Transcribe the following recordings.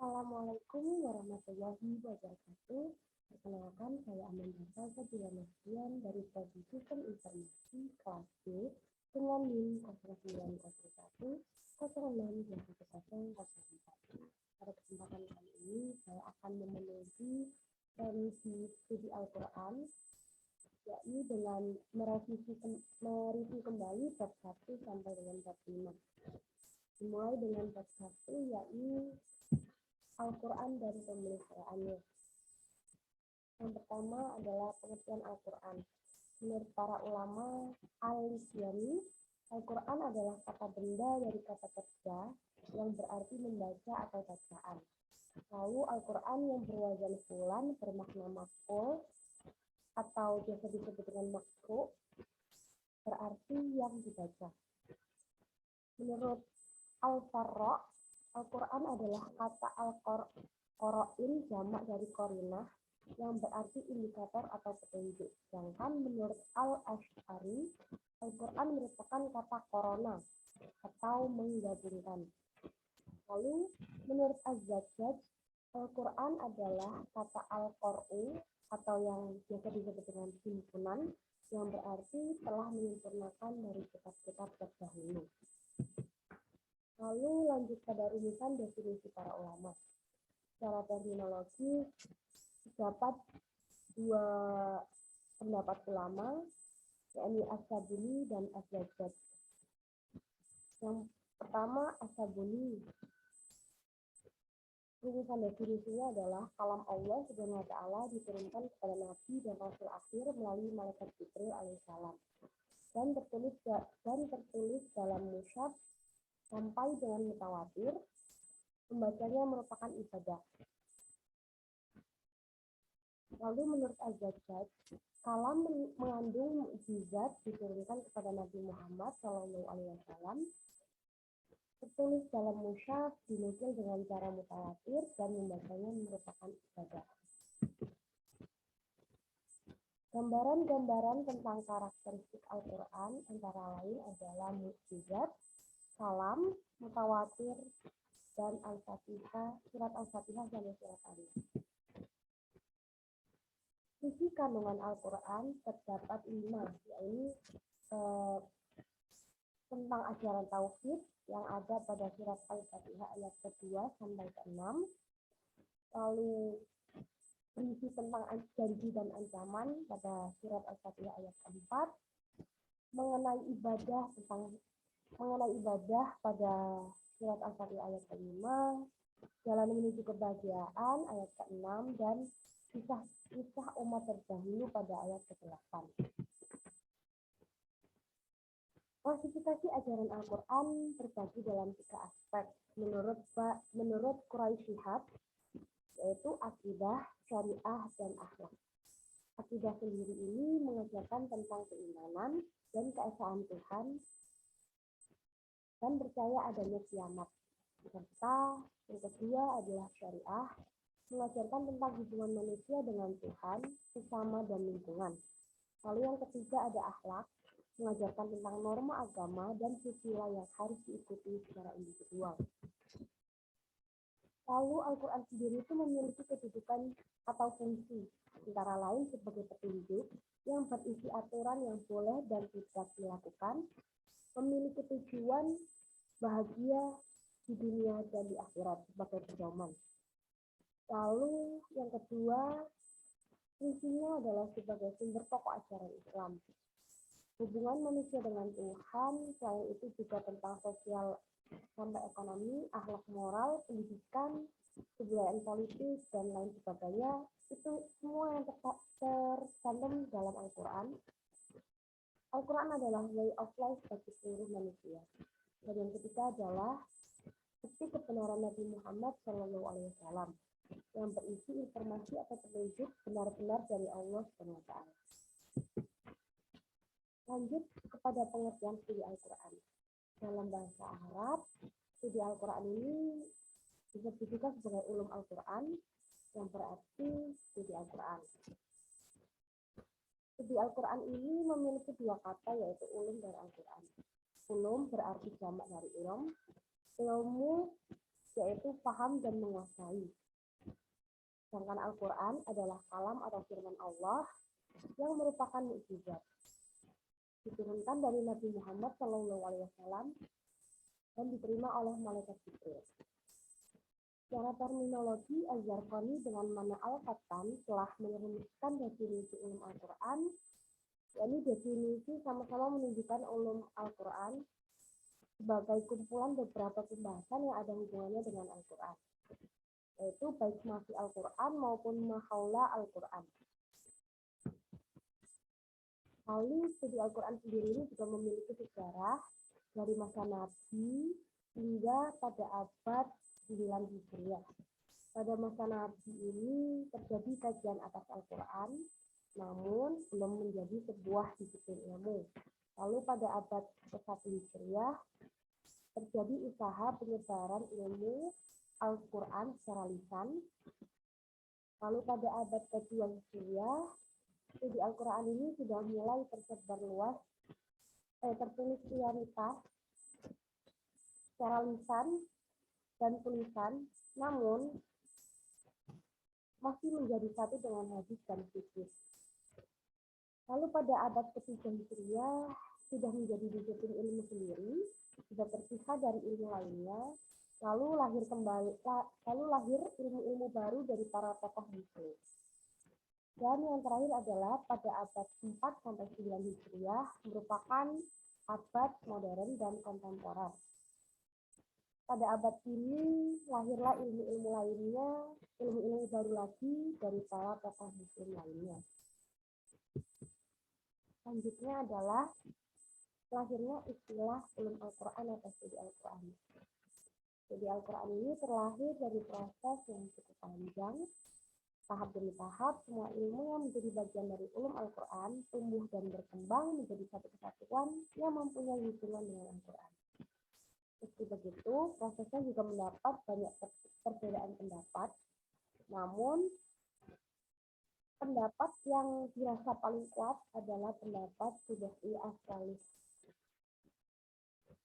Assalamualaikum warahmatullahi wabarakatuh. Perkenalkan, saya Amanda Salsabila Nostian dari Prodi Sistem Informasi kelas B dengan NIM 0901 06211004. Pada kesempatan kali ini, saya akan memenuhi revisi studi Al-Quran, yakni dengan mereview kembali bab 1 sampai dengan bab 5. Dimulai dengan bab 1, yakni Al-Quran dan pemeliharaannya. Yang pertama adalah pengertian Al-Quran. Menurut para ulama Al-Islami, Al-Quran adalah kata benda dari kata kerja yang berarti membaca atau bacaan. Lalu Al-Quran yang berwazan fulan bermakna maf'ul atau biasa disebut dengan makru, berarti yang dibaca. Menurut Al-Farra, Al-Quran adalah kata Al-Qoro'in jamak dari Qorinah yang berarti indikator atau petunjuk. Sedangkan menurut Al-Ash'ari, Al-Quran merupakan kata korona atau menggabungkan. Lalu menurut Az-Zajjaj, Al-Quran adalah kata Al-Qur'u atau yang biasa disebut dengan himpunan yang berarti telah menyempurnakan dari kitab-kitab terdahulu. Lalu lanjut pada rumusan definisi para ulama. Secara terminologi, terdapat dua pendapat ulama, yakni As-Sabuni dan Az-Zajjaj. Yang pertama, As-Sabuni. Rumusan definisinya adalah kalam Allah Subhanahu wa Ta'ala diturunkan kepada Nabi dan Rasul akhir melalui malaikat Jibril alaihissalam dan tertulis dalam mushaf sampai dengan mutawatir. Pembacanya merupakan ibadah. Lalu menurut Az-Zajjaj, kalam mengandung mukjizat diturunkan kepada Nabi Muhammad SAW, tertulis dalam mushaf, dinukil dengan cara mutawatir, dan membacanya merupakan ibadah. Gambaran-gambaran tentang karakteristik Al-Quran antara lain adalah mukjizat, kalam, mutawatir, dan Al-Fatihah, surat Al-Fatihah dan surat Ali. Sisi kandungan Al-Quran terdapat 5, yaitu tentang ajaran tauhid yang ada pada surat Al-Fatihah ayat kedua sampai ke-6. Lalu berisi tentang janji dan ancaman pada surat Al-Fatihah ayat ke-4. Mengenai ibadah pada surat Al-Fatihah ayat ke-5, jalan menuju kebahagiaan ayat ke-6, dan kisah umat terdahulu pada ayat ke-8. Klasifikasi ajaran Al-Quran terbagi dalam 3 aspek menurut Quraisy Shihab, yaitu akidah, syariah, dan akhlak. Akidah sendiri ini mengajarkan tentang keimanan dan keesaan Tuhan dan percaya adanya kiamat. Serta yang kedua adalah syariah, mengajarkan tentang hubungan manusia dengan Tuhan, sesama, dan lingkungan. Lalu yang ketiga ada akhlak, mengajarkan tentang norma agama dan sila yang harus diikuti secara individual. Lalu Al-Quran sendiri itu memiliki kedudukan atau fungsi, antara lain sebagai petunjuk yang berisi aturan yang boleh dan tidak dilakukan, memiliki tujuan bahagia di dunia dan di akhirat sebagai pedoman. Lalu yang kedua, fungsinya adalah sebagai sumber pokok ajaran Islam. Hubungan manusia dengan Tuhan, selain itu juga tentang sosial sampai ekonomi, akhlak moral, pendidikan, kebudayaan politik, dan lain sebagainya. Itu semua yang tercantum dalam Al-Quran. Al-Quran adalah way of life bagi seluruh manusia. Dan yang ketiga adalah bukti kebenaran Nabi Muhammad SAW yang berisi informasi atau petunjuk benar-benar dari Allah SWT. Lanjut kepada pengertian studi Al-Quran. Dalam bahasa Arab, studi Al-Quran ini disebut juga sebagai ulum Al-Quran, yang berarti studi Al-Quran. Studi Al-Quran ini memiliki 2 kata, yaitu ulum dan Al-Quran. Ulum berarti jamak dari ilmu yaitu paham dan menguasai. Sedangkan Al-Quran adalah kalam atau firman Allah yang merupakan mukjizat. Diturunkan dari Nabi Muhammad SAW dan diterima oleh malaikat Jibril. Secara terminologi, Az-Zarqani dengan mana Al-Qattan telah merumuskan definisi ulum Al-Quran, yakni definisi sama-sama menunjukkan ulum Al-Quran sebagai kumpulan beberapa pembahasan yang ada hubungannya dengan Al-Quran, yaitu baik mafi Al-Quran maupun mahaula Al-Quran. Lalu studi Al-Quran sendiri ini juga memiliki sejarah dari masa Nabi hingga pada abad 9 Hijriah. Pada masa Nabi ini terjadi kajian atas Al-Quran, namun belum menjadi sebuah disiplin ilmu. Lalu pada abad ke-1 Hijriah terjadi usaha penyebaran ilmu Al-Quran secara lisan. Lalu pada abad ke-2 Hijriah, studi Al-Quran ini sudah mulai tersebar luas, tertulis prioritas secara lisan dan tulisan, namun masih menjadi satu dengan hadis dan fikih. Lalu pada abad ke-3 Hijriah sudah menjadi disiplin ilmu sendiri, sudah terpisah dari ilmu lainnya, lalu lahir ilmu-ilmu baru dari para tokoh Muslim. Dan yang terakhir adalah pada abad 4 sampai 9 Hijriah merupakan abad modern dan kontemporer. Pada abad ini lahirlah ilmu-ilmu lainnya, ilmu-ilmu baru lagi dari para tokoh Muslim lainnya. Selanjutnya adalah lahirnya istilah ulum Al-Quran atau studi Al-Quran. Studi Al-Quran ini terlahir dari proses yang cukup panjang. Tahap demi tahap, semua ilmu yang menjadi bagian dari ulum Al-Quran tumbuh dan berkembang menjadi satu kesatuan yang mempunyai hubungan dengan Al-Quran. Meski begitu, prosesnya juga mendapat banyak perbedaan pendapat, namun pendapat yang dirasa paling kuat adalah pendapat Subhi Astralis.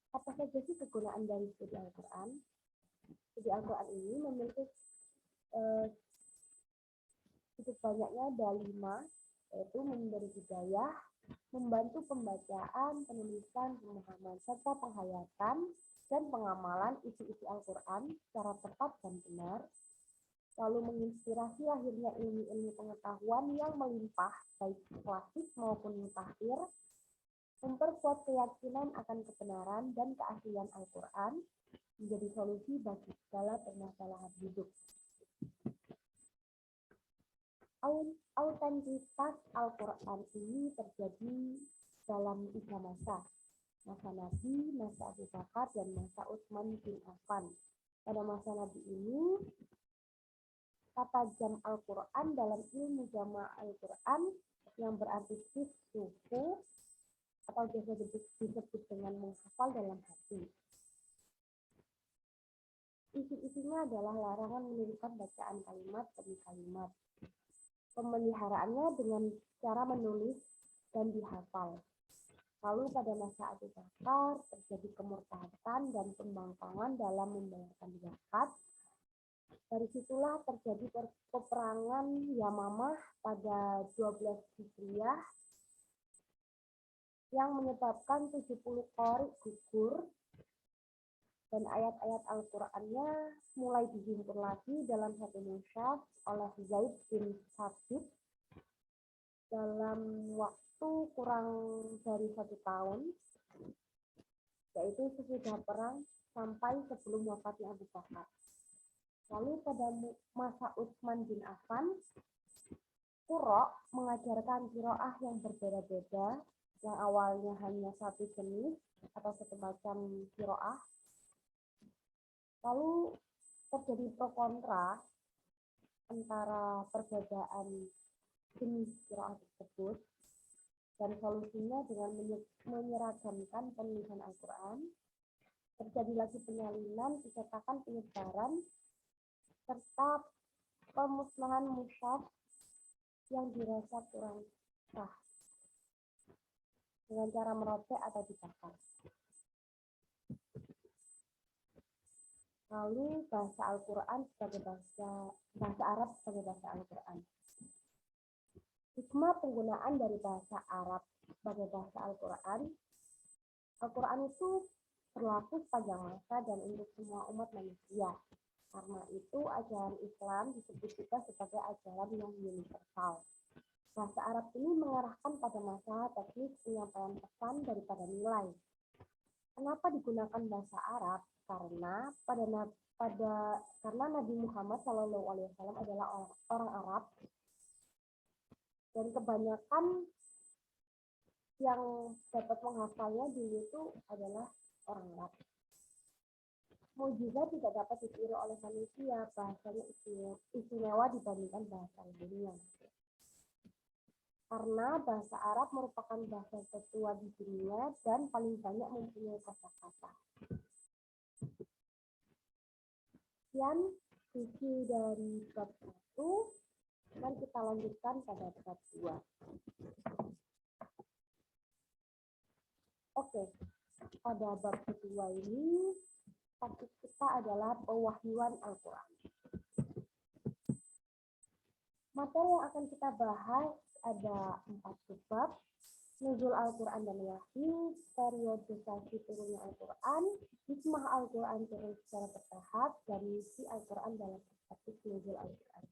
Apa saja sih kegunaan dari studi Al-Quran? Studi Al-Quran ini memiliki cukup banyaknya dalima, yaitu memberi hidayah, membantu pembacaan, penulisan, pemahaman, serta penghayatan dan pengamalan isi-isi Al-Quran secara tepat dan benar, lalu menginspirasi lahirnya ilmu-ilmu pengetahuan yang melimpah, baik klasik maupun mutakhir, memperkuat keyakinan akan kebenaran dan keaslian Al-Quran, menjadi solusi bagi segala permasalahan hidup. Autentitas Al-Quran ini terjadi dalam 3 masa. Masa Nabi, masa Abu Bakar, dan masa Utsman bin Affan. Pada masa Nabi ini, kata jam Al-Quran dalam ilmu jama' Al-Quran yang berarti suku atau biasa disebut dengan menghafal dalam hati. Isi-isinya adalah larangan menirukan bacaan kalimat demi kalimat. Pemeliharaannya dengan cara menulis dan dihafal. Lalu pada masa Abu Bakar terjadi kemurtadan dan pembangkangan dalam membayarkan zakat. Dari situlah terjadi peperangan Yamamah pada 12 Hijriah yang menyebabkan 70 qari gugur dan ayat-ayat Al-Qur'annya mulai dihimpun lagi dalam satu mushaf oleh Zaid bin Thabit dalam waktu kurang dari 1 tahun, yaitu sesudah perang sampai sebelum wafatnya Abu Bakar. Lalu pada masa Utsman bin Affan, Qurra mengajarkan qiraah yang berbeda-beda, yang awalnya hanya satu jenis atau satu macam qiraah. Lalu terjadi pro kontra antara perbedaan jenis qiraah tersebut, dan solusinya dengan menyeragamkan penulisan Al-Quran. Terjadi lagi penyalinan, dicetakan, penyebaran, serta pemusnahan mushaf yang dirasa kurang sah dengan cara merobek atau dibakar. Lalu bahasa Al-Quran sebagai bahasa Arab sebagai bahasa Al-Quran. Hikmah penggunaan dari bahasa Arab sebagai bahasa Al-Quran. Al-Quran itu berlaku sepanjang masa dan untuk semua umat manusia. Karena itu ajaran Islam disebut juga sebagai ajaran yang universal. Bahasa Arab ini mengarahkan pada masalah teknis penyampaian pesan daripada nilai. Kenapa digunakan bahasa Arab? Karena Nabi Muhammad SAW adalah orang Arab dan kebanyakan yang dapat menghafalnya dulu itu adalah orang Arab. Mukjizat tidak dapat ditiru oleh manusia, bahasanya istimewa dibandingkan bahasa lainnya. Karena bahasa Arab merupakan bahasa tertua di dunia dan paling banyak mempunyai kosakata. Sekian sisi dari bab 1 dan kita lanjutkan pada bab 2. Oke, pada bab kedua ini topik kita adalah pewahyuan Al-Quran. Materi yang akan kita bahas ada 4 bab: nuzul Al-Quran dan wahyu, periodisasi turunnya Al-Quran, hikmah Al-Quran turun secara bertahap, dan misi Al-Quran dalam perspektif nuzul Al-Quran.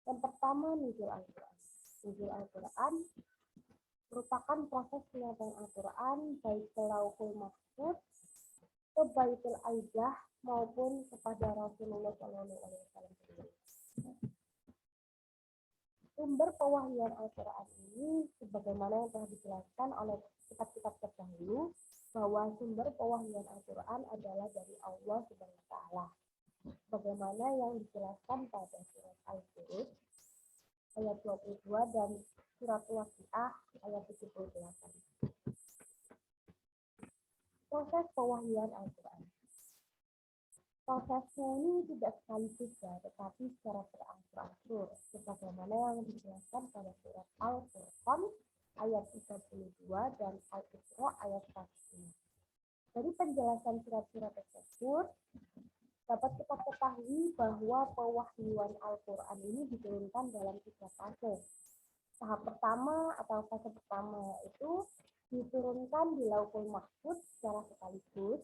Yang pertama, nuzul Al-Quran. Nuzul Al-Quran merupakan proses penyampaian Al-Quran baik ke Lauhul Mahfuz, ke Baitul Aidah maupun kepada Rasulullah SAW. Sumber pewahyuan Al-Quran ini sebagaimana yang telah dijelaskan oleh kitab-kitab terdahulu bahwa sumber pewahyuan Al-Quran adalah dari Allah Subhanahu wa taala. Bagaimana yang dijelaskan pada surat Al-Buruj ayat 22 dan surat Waqiah ayat 78. Proses pewahyuan Al-Quran. Prosesnya ini tidak sekaligus ya, tetapi secara berangsur-angsur, sebagaimana yang dijelaskan pada surat Al-Furqan ayat 32 dan Al-Isra ayat 1. Dari penjelasan surat-surat tersebut, dapat kita ketahui bahwa pewahyuan Al-Quran ini diturunkan dalam 3 fase. Tahap pertama atau fase pertama itu diturunkan di Lauhul Mahfuz secara sekaligus.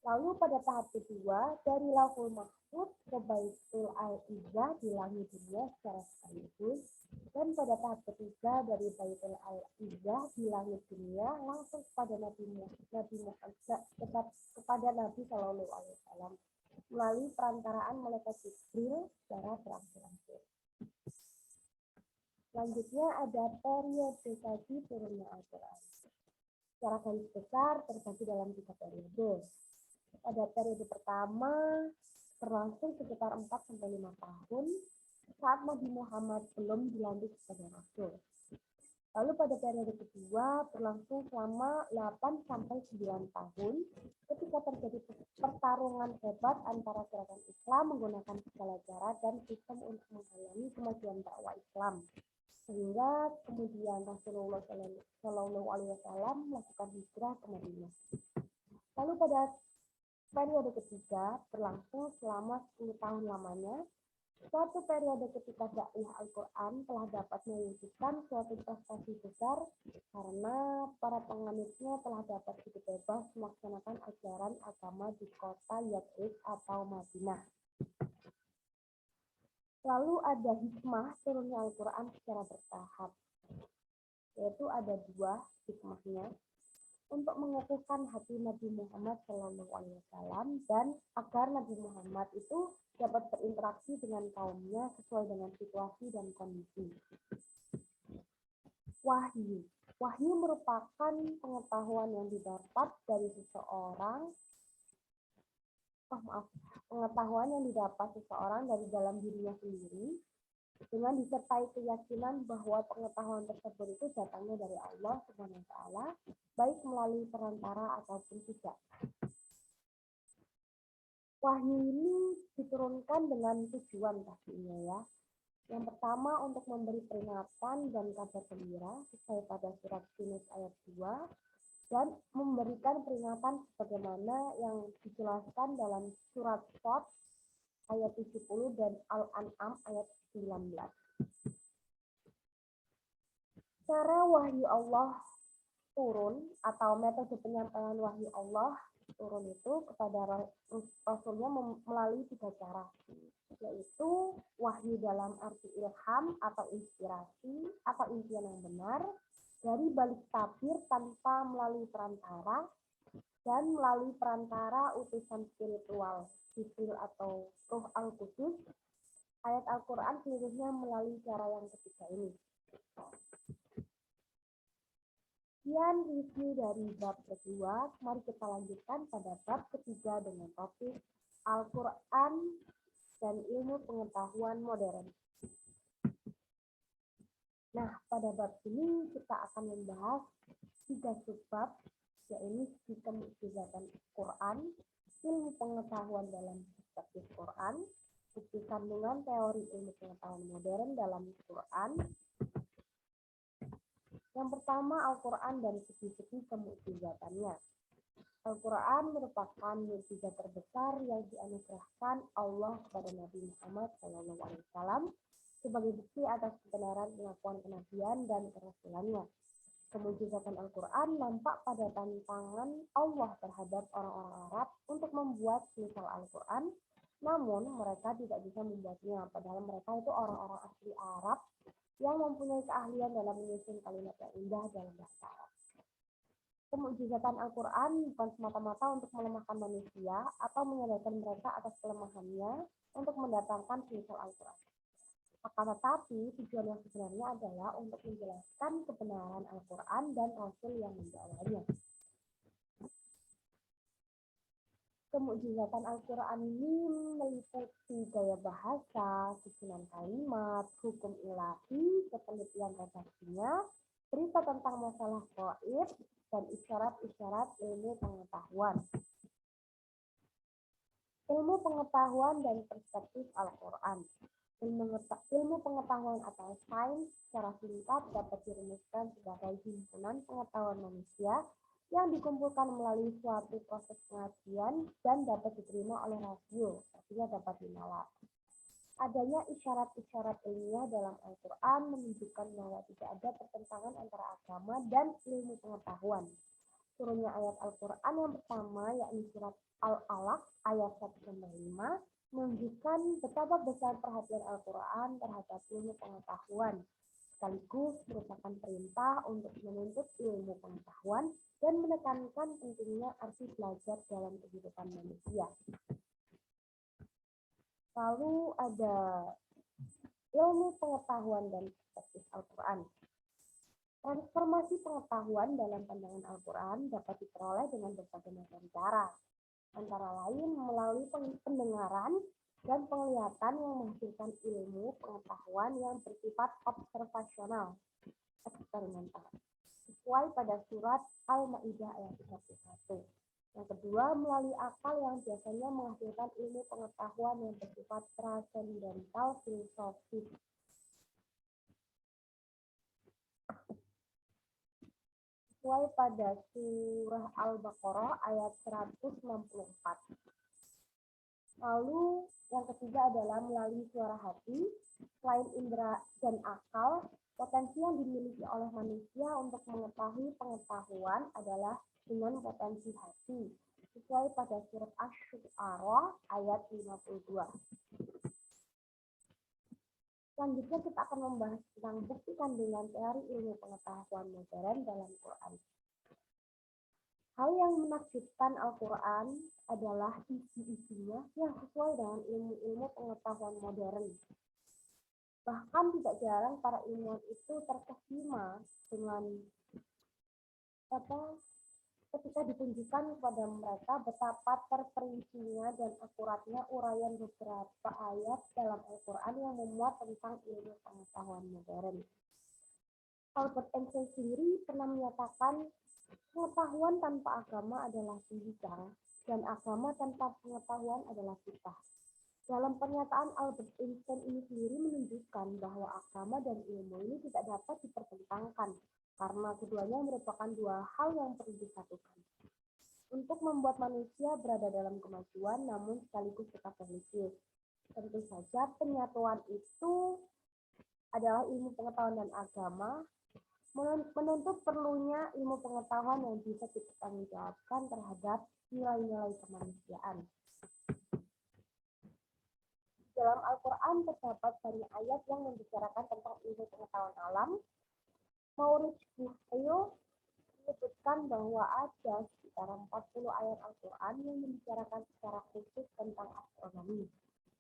Lalu pada tahap kedua, dari Lauhul Mahfuz ke Baitul Aidah di langit dunia secara sekaligus. Dan pada tahap ketiga, dari Baitul Aidah di langit dunia langsung kepada Nabi Shallallahu Alaihi Wasallam melalui perantaraan malaikat Jibril secara berangsur-angsur. Selanjutnya ada periodisasi turunnya Al-Quran. Secara garis besar terbagi dalam 3 periode. Pada periode pertama berlangsung sekitar 4-5 tahun saat Nabi Muhammad belum dilantik sebagai Rasul. Lalu pada periode kedua berlangsung selama 8-9 tahun ketika terjadi pertarungan hebat antara gerakan Islam menggunakan segala cara dan sistem untuk menghalangi kemajuan dakwah Islam. Sehingga kemudian Rasulullah Shallallahu Alaihi Wasallam melakukan hijrah ke Madinah. Lalu pada periode ketiga berlangsung selama 10 tahun lamanya, suatu periode ketika dakwah Al-Quran telah dapat mewujudkan suatu prestasi besar karena para penganutnya telah dapat hidup bebas melaksanakan ajaran agama di kota Yathrib atau Madinah. Lalu ada hikmah turunnya Al-Quran secara bertahap, yaitu ada 2 hikmahnya. Untuk mengukuhkan hati Nabi Muhammad SAW dan agar Nabi Muhammad itu dapat berinteraksi dengan kaumnya sesuai dengan situasi dan kondisi. Wahyu. Wahyu merupakan pengetahuan yang didapat dari pengetahuan yang didapat seseorang dari dalam dirinya sendiri dengan disertai keyakinan bahwa pengetahuan tersebut itu datangnya dari Allah Subhanahu wa taala, baik melalui perantara ataupun tidak. Wahyu ini diturunkan dengan tujuan pastinya ya. Yang pertama untuk memberi peringatan dan kabar gembira sesuai pada surat Yunus ayat 2. dan memberikan peringatan sebagaimana yang dijelaskan dalam surat Shad ayat 70 dan Al-An'am ayat 19. Cara wahyu Allah turun atau metode penyampaian wahyu Allah turun itu kepada Rasulnya melalui 3 cara, yaitu wahyu dalam arti ilham atau inspirasi atau impian yang benar, dari balik tabir tanpa melalui perantara, dan melalui perantara utusan spiritual, Jibril atau Ruh Al-Qudus. Ayat Al-Quran seluruhnya melalui cara yang ketiga ini. Sekian review dari bab kedua. Mari kita lanjutkan pada bab ketiga dengan topik Al-Quran dan ilmu pengetahuan modern. Nah, pada bab ini kita akan membahas 3 subbab, yaitu kemukjizatan Quran, ilmu pengetahuan dalam perspektif Quran, bukti kandungan teori ilmu pengetahuan modern dalam Quran. Yang pertama, Al-Quran dan segi-segi kemukjizatannya. Al-Quran merupakan mukjizat terbesar yang dianugerahkan Allah kepada Nabi Muhammad SAW sebagai bukti atas kebenaran pengakuan kenabian dan kerasulannya. Kemukjizatan Al-Quran nampak pada tantangan Allah terhadap orang-orang Arab untuk membuat semisal Al-Quran, namun mereka tidak bisa membuatnya, padahal mereka itu orang-orang asli Arab yang mempunyai keahlian dalam menyusun kalimat yang indah dalam bahasa Arab. Kemukjizatan Al-Quran bukan semata-mata untuk melemahkan manusia atau menyadarkan mereka atas kelemahannya untuk mendatangkan semisal Al-Quran. Akan tetapi tujuan yang sebenarnya adalah untuk menjelaskan kebenaran Al-Quran dan Rasul yang membawanya. Kemukjizatan Al-Quran ini meliputi gaya bahasa, susunan kalimat, hukum ilahi, ketelitian redaksinya, berita tentang masalah gaib, dan isyarat-isyarat ilmu pengetahuan. Ilmu pengetahuan dan perspektif Al-Quran. Ilmu pengetahuan atau sains secara singkat dapat dirumuskan sebagai himpunan pengetahuan manusia yang dikumpulkan melalui suatu proses pengajian dan dapat diterima oleh rasio, artinya dapat dinalar. Adanya isyarat-isyarat ilmiah dalam Al-Quran menunjukkan bahwa tidak ada pertentangan antara agama dan ilmu pengetahuan. Turunnya ayat Al-Quran yang pertama, yakni surat Al-Alaq ayat 1-5, menunjukkan betapa besar perhatian Al-Quran terhadap ilmu pengetahuan, sekaligus merupakan perintah untuk menuntut ilmu pengetahuan dan menekankan pentingnya arti belajar dalam kehidupan manusia. Lalu ada ilmu pengetahuan dan perspektif Al-Quran. Transformasi pengetahuan dalam pandangan Al-Quran dapat diperoleh dengan berbagai macam cara, antara lain melalui pendengaran dan penglihatan yang menghasilkan ilmu pengetahuan yang bersifat observasional, eksperimental, sesuai pada surat Al-Ma'idah ayat 31. Yang kedua, melalui akal yang biasanya menghasilkan ilmu pengetahuan yang bersifat transendental filosofis. Sesuai pada surah Al-Baqarah ayat 164. Lalu yang ketiga adalah melalui suara hati. Selain indera dan akal, potensi yang dimiliki oleh manusia untuk mengetahui pengetahuan adalah dengan potensi hati, sesuai pada surat Asy-Syu'ara ayat 52. Selanjutnya kita akan membahas tentang bukti kandungan teori ilmu pengetahuan modern dalam Quran. Hal yang menakjubkan Al-Quran adalah isi-isinya yang sesuai dengan ilmu-ilmu pengetahuan modern. Bahkan tidak jarang para ilmuwan itu terkesima dengan ketika ditunjukkan kepada mereka betapa terperincinya dan akuratnya uraian beberapa ayat dalam Al-Quran yang memuat tentang ilmu pengetahuan modern. Albert Einstein sendiri pernah menyatakan pengetahuan tanpa agama adalah bimbang dan agama tanpa pengetahuan adalah fitnah. Dalam pernyataan Albert Einstein ini sendiri menunjukkan bahwa agama dan ilmu ini tidak dapat dipertentangkan, karena keduanya merupakan dua hal yang perlu disatukan. Untuk membuat manusia berada dalam kemajuan namun sekaligus tetap religius. Tentu saja penyatuan itu adalah ilmu pengetahuan dan agama, menuntut perlunya ilmu pengetahuan yang bisa dipertanggungjawabkan terhadap nilai-nilai kemanusiaan. Dalam Al-Quran terdapat banyak ayat yang membicarakan tentang ilmu pengetahuan alam. Maurice Bucaille menyebutkan bahwa ada sekitar 40 ayat Al-Quran yang membicarakan secara khusus tentang astronomi.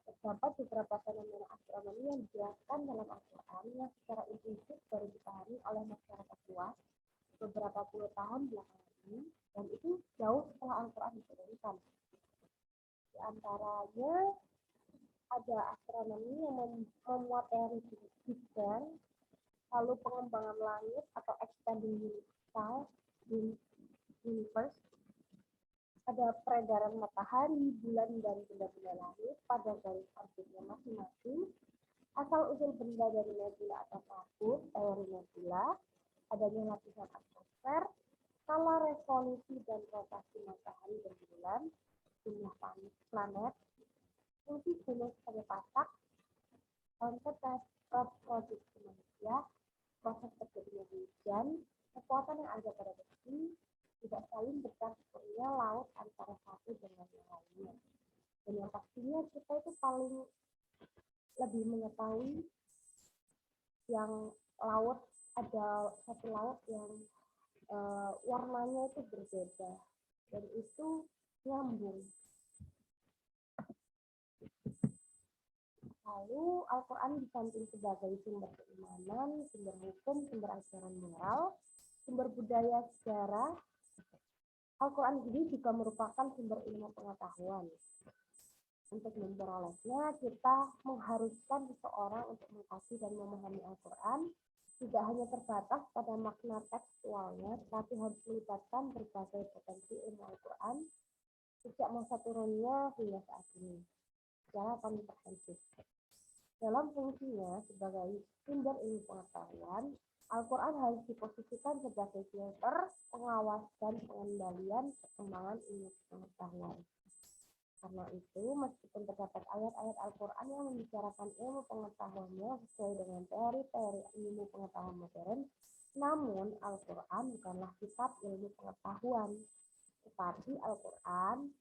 Terdapat beberapa fenomena astronomi yang dijelaskan dalam Al-Quran yang secara implisit baru dipahami oleh masyarakat luas beberapa puluh tahun belakangan ini, dan itu jauh setelah Al-Quran diturunkan. Di antaranya ada astronomi yang memuat teori Big Bang, lalu pengembangan langit atau expanding universe, ada peredaran matahari, bulan, dan benda-benda langit pada garis orbitnya masing-masing, asal-usul benda dari nebula atau kabut, teori nebula, adanya lapisan atmosfer, skala resolusi dan rotasi matahari dan bulan, jumlah planet, fungsi gunung sebagai pasak, konsep reproduksi manusia, proses terjadinya hujan, kekuatan yang ada pada besi, tidak saling bercampurnya laut antara satu dengan yang lainnya. Dan yang pastinya kita itu paling lebih mengetahui yang laut, ada satu laut yang warnanya itu berbeda dan itu nyambung. Lalu Al-Quran disamping sebagai sumber keimanan, sumber hukum, sumber ajaran moral, sumber budaya sejarah, Al-Quran ini juga merupakan sumber ilmu pengetahuan. Untuk memperolehnya, kita mengharuskan seseorang untuk mengkaji dan memahami Al-Quran tidak hanya terbatas pada makna tekstualnya, tetapi harus melibatkan berbagai potensi ilmu Al-Quran sejak masa turunnya hingga saat ini secara komprehensif. Dalam fungsinya sebagai sumber ilmu pengetahuan, Al-Quran harus diposisikan sebagai filter, pengawas, dan pengendalian perkembangan ilmu pengetahuan. Karena itu, meskipun terdapat ayat-ayat Al-Quran yang membicarakan ilmu pengetahuannya sesuai dengan teori-teori ilmu pengetahuan modern, namun Al-Quran bukanlah kitab ilmu pengetahuan, tetapi Al-Quran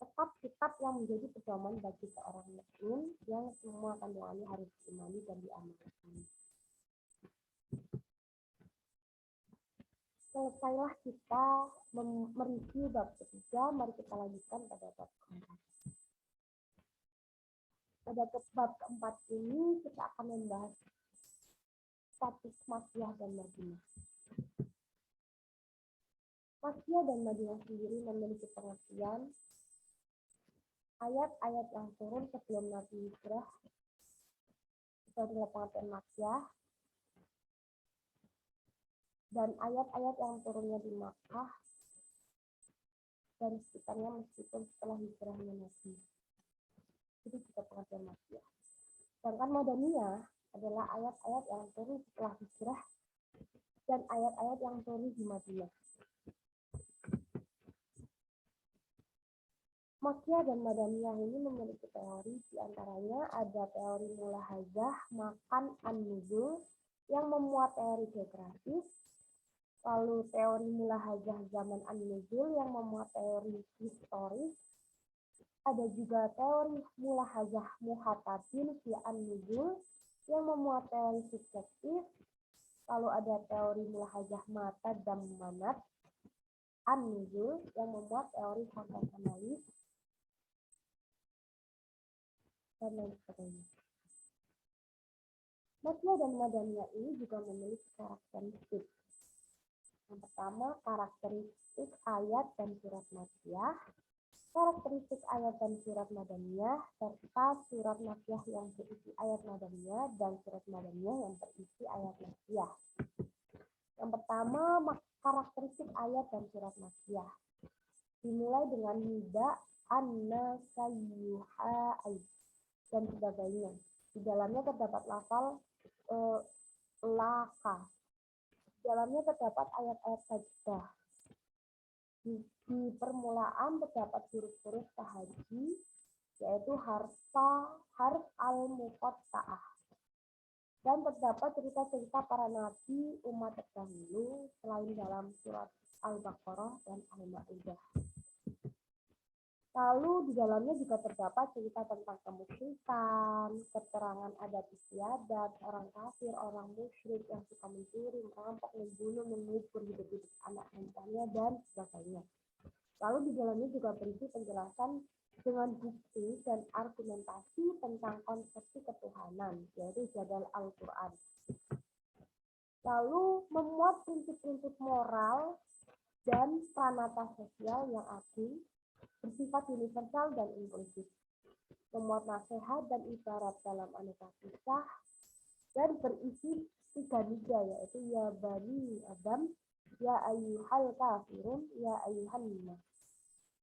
tetap kitab yang menjadi pedoman bagi seorang muslim yang semua kandungannya harus diimani dan diamalkan. Selesailah kita mereview bab ketiga, mari kita lanjutkan pada bab keempat. Pada bab keempat ini kita akan membahas status Makkiyah dan Madinah. Makkiyah dan Madinah sendiri memiliki pengertian ayat-ayat yang turun sebelum Nabi hijrah, itu adalah pengertian Makkiyah, dan ayat-ayat yang turunnya di Makkah dan sekitarnya meskipun setelah hijrahnya Nabi. Itu juga pengertian Makkiyah. Sedangkan Madaniyah adalah ayat-ayat yang turun setelah hijrah dan ayat-ayat yang turun di Madinah. Makkiyah dan Madaniyah ini memiliki teori, diantaranya ada teori mulahazah makan an-nuzul yang memuat teori geografis, lalu teori mulahazah zaman an-nuzul yang memuat teori historis, ada juga teori mulahazah muhatabin fi an-nuzul yang memuat teori subjektif, lalu ada teori mulahazah mata dan manat an-nuzul yang memuat teori konteks analis, dan lain sebagainya. Makkiyah dan Madaniyah ini juga memiliki karakteristik. Yang pertama, karakteristik ayat dan surat Makkiyah, karakteristik ayat dan surat Madaniyah, serta surat Makkiyah yang berisi ayat Madaniyah dan surat Madaniyah yang berisi ayat Makkiyah. Yang pertama, karakteristik ayat dan surat Makkiyah. Dimulai dengan nida, anna, sayyuha, dan sebagainya. Di dalamnya terdapat lafal laka. dalamnya terdapat ayat-ayat sajdah. Di permulaan terdapat huruf-huruf tahaji, yaitu harf al-muqatta'ah. Dan terdapat cerita-cerita para nabi umat terdahulu selain dalam surat Al-Baqarah dan Al-Ma'idah. Lalu di dalamnya juga terdapat cerita tentang kemusyrikan, keterangan adat istiadat, orang kafir, orang musyrik yang suka mencuri, merampok, membunuh, mengubur hidup-hidup anak bangsanya, dan sebagainya. Lalu di dalamnya juga berisi penjelasan dengan bukti dan argumentasi tentang konsepsi ketuhanan, yaitu jadal Al-Quran. Lalu memuat prinsip-prinsip moral dan pranata sosial yang agung, bersifat universal dan inklusif, memuat nasihat dan ibarat dalam aneka kisah, dan berisi 3 nida, yaitu ya bani Adam, ya ayyuhal kafirun, ya ayyuhan nas.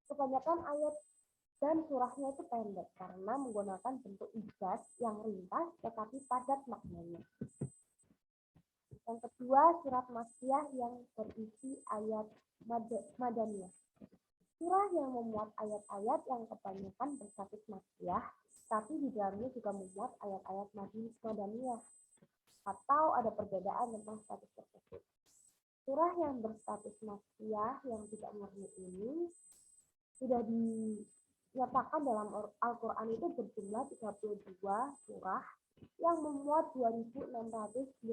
Kebanyakan ayat dan surahnya itu pendek karena menggunakan bentuk ijaz yang ringkas tetapi padat maknanya. Yang kedua, surat Makkiyah yang berisi ayat Madaniyah. Surah yang memuat ayat-ayat yang kebanyakan berstatus Makkiyah, tapi di dalamnya juga memuat ayat-ayat Madaniyah, atau ada perbedaan tentang status tersebut. Surah yang berstatus Makkiyah yang tidak murni ini sudah dinyatakan dalam Al-Quran itu berjumlah 32 surah yang memuat 2699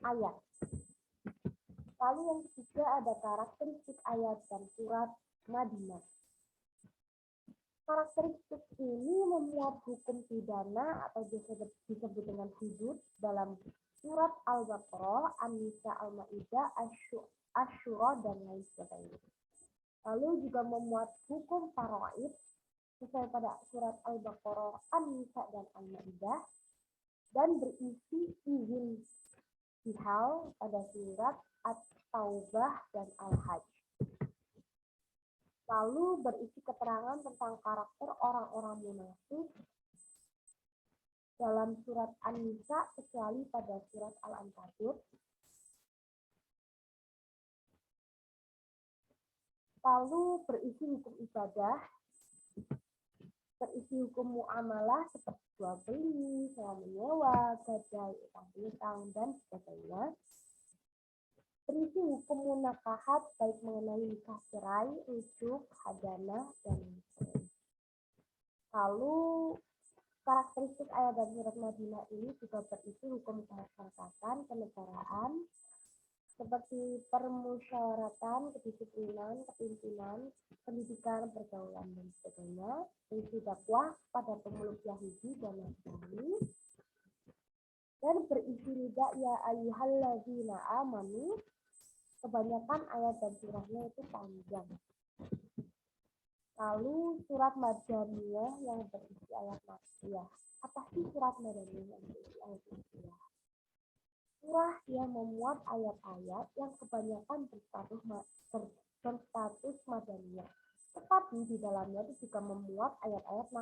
ayat. Lalu yang ketiga ada karakteristik ayat dan surat Madinah. Karakteristik ini memuat hukum pidana atau disebut dengan hudud dalam surat Al-Baqarah, An-Nisa, Al-Ma'idah, Asy-Syura, dan lain sebagainya. Lalu juga memuat hukum faraid sesuai pada surat Al-Baqarah, An-Nisa, dan Al-Ma'idah, dan berisi izin hal pada surat At-Taubah dan Al-Hajj. Lalu berisi keterangan tentang karakter orang-orang munafik dalam surat An-Nisa kecuali pada surat Al-Ankabut. Lalu berisi hukum ibadah, berisi hukum muamalah seperti jual beli, sewa menyewa, gadai, utang piutang, dan sebagainya. Berisi hukum munakahat baik mengenai nikah cerai, rujuk, hadana, dan sebagainya. Lalu karakteristik ayat dan surat Madinah ini juga berisi hukum kemasyarakatan, kenegaraan, seperti permusyawaratan, kedisiplinan, kepimpinan, pendidikan, pergaulan, dan sebagainya. Berisi dakwah pada pemeluk Yahudi dan Nasrani. Dan berisi nida ya ayyuhalladzina amanu. Kebanyakan ayat dan surahnya itu panjang. Lalu surat Madaniyah yang berisi ayat Makkiyah. Apa sih surat Madaniyah yang berisi ayat Makkiyah? Surah yang memuat ayat-ayat yang kebanyakan berstatus Madaniyah, tetapi di dalamnya itu juga memuat ayat-ayat